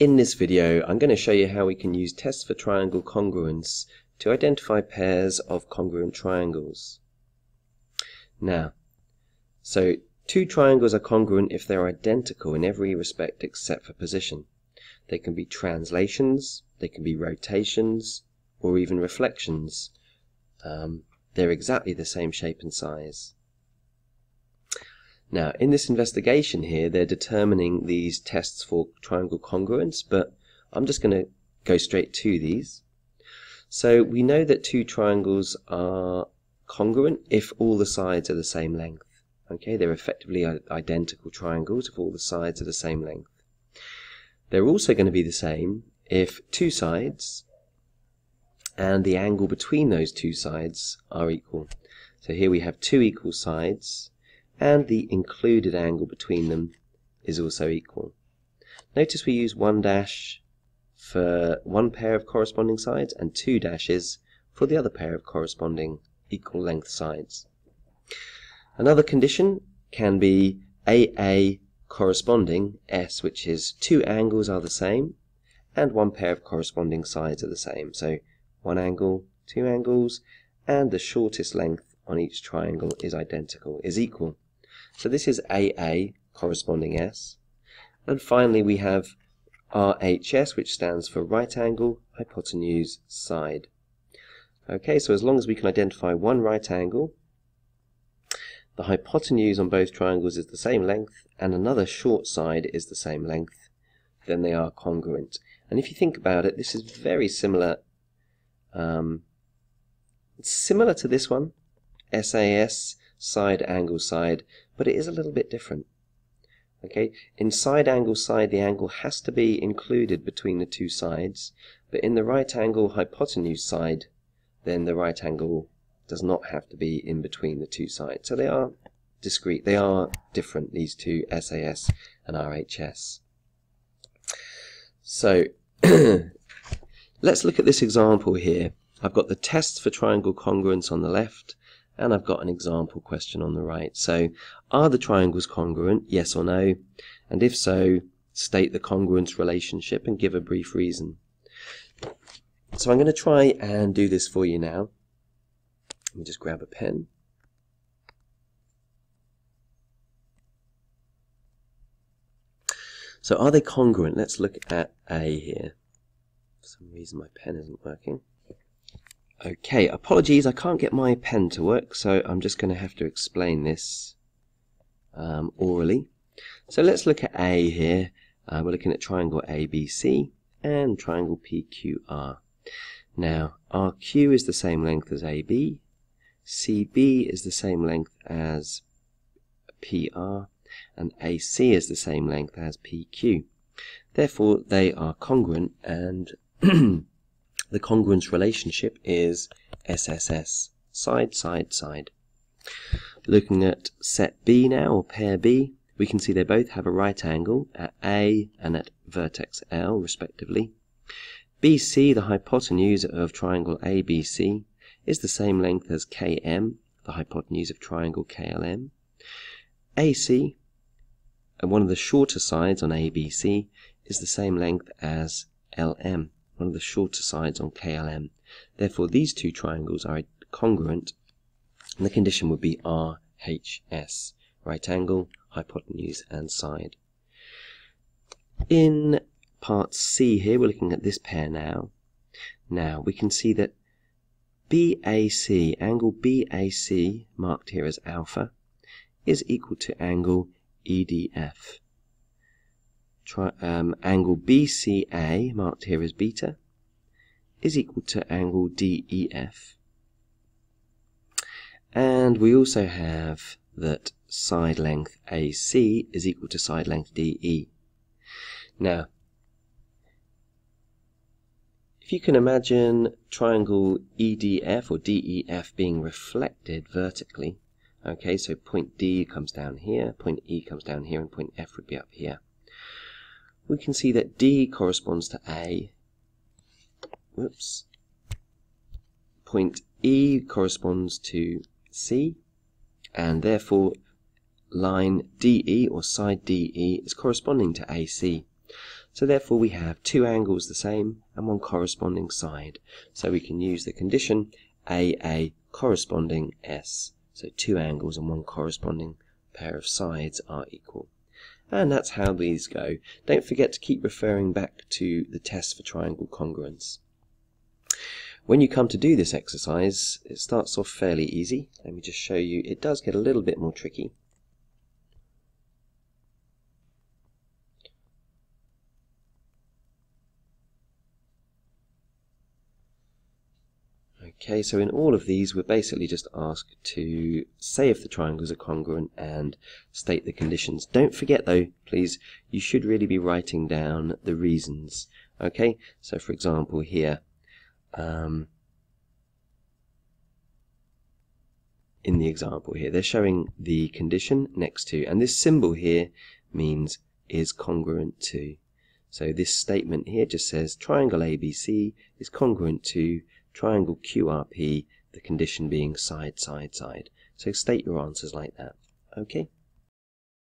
In this video, I'm going to show you how we can use tests for triangle congruence to identify pairs of congruent triangles. Now, so two triangles are congruent if they're identical in every respect except for position. They can be translations, they can be rotations, or even reflections. They're exactly the same shape and size. Now, in this investigation here, they're determining these tests for triangle congruence, but I'm just going to go straight to these. So we know that two triangles are congruent if all the sides are the same length. Okay, they're effectively identical triangles if all the sides are the same length. They're also going to be the same if two sides and the angle between those two sides are equal. So here we have two equal sides, and the included angle between them is also equal. Notice we use 1 dash for one pair of corresponding sides and 2 dashes for the other pair of corresponding equal length sides. Another condition can be AA corresponding S, which is two angles are the same and one pair of corresponding sides are the same. So one angle, two angles, and the shortest length on each triangle is identical, is equal. So this is AA corresponding S. And finally we have RHS, which stands for right angle, hypotenuse, side. Okay, so as long as we can identify one right angle, the hypotenuse on both triangles is the same length, and another short side is the same length, then they are congruent. And if you think about it, this is very similar. It's similar to this one, SAS, side, angle, side, but it is a little bit different. Okay, in side, angle, side, the angle has to be included between the two sides, but in the right angle, hypotenuse side, then the right angle does not have to be in between the two sides. So they are discrete, they are different, these two, SAS and RHS. So let's look at this example here. I've got the tests for triangle congruence on the left, and I've got an example question on the right. So, are the triangles congruent, yes or no? And if so, state the congruence relationship and give a brief reason. So I'm going to try and do this for you now. Let me just grab a pen. So are they congruent? Let's look at A here. For some reason my pen isn't working. Okay, apologies, I can't get my pen to work, so I'm just going to have to explain this orally. So let's look at A here. We're looking at triangle ABC and triangle PQR. Now, RQ is the same length as AB, CB is the same length as PR, and AC is the same length as PQ. Therefore, they are congruent, and the congruence relationship is SSS, side, side, side. Looking at set B now, or pair B, we can see they both have a right angle at A and at vertex L, respectively. BC, the hypotenuse of triangle ABC, is the same length as KM, the hypotenuse of triangle KLM. AC, and one of the shorter sides on ABC, is the same length as LM, one of the shorter sides on KLM. Therefore, these two triangles are congruent, and the condition would be RHS, right angle, hypotenuse, and side. In part C here, we're looking at this pair now. Now, we can see that BAC, angle BAC, marked here as alpha, is equal to angle EDF. Angle BCA, marked here as beta, is equal to angle DEF. And we also have that side length AC is equal to side length DE. Now, if you can imagine triangle EDF or DEF being reflected vertically, okay, so point D comes down here, point E comes down here, and point F would be up here. We can see that D corresponds to A. Whoops. Point E corresponds to C, and therefore line DE or side DE is corresponding to AC. So therefore we have two angles the same and one corresponding side. So we can use the condition AA corresponding S. So two angles and one corresponding pair of sides are equal. And that's how these go. Don't forget to keep referring back to the test for triangle congruence. When you come to do this exercise, it starts off fairly easy. Let me just show you. It does get a little bit more tricky. Okay, so in all of these, we're basically just asked to say if the triangles are congruent and state the conditions. Don't forget though, please, you should really be writing down the reasons. Okay, so for example here, in the example here, they're showing the condition next to, and this symbol here means is congruent to. So this statement here just says triangle ABC is congruent to triangle QRP, the condition being side, side, side. So state your answers like that. Okay.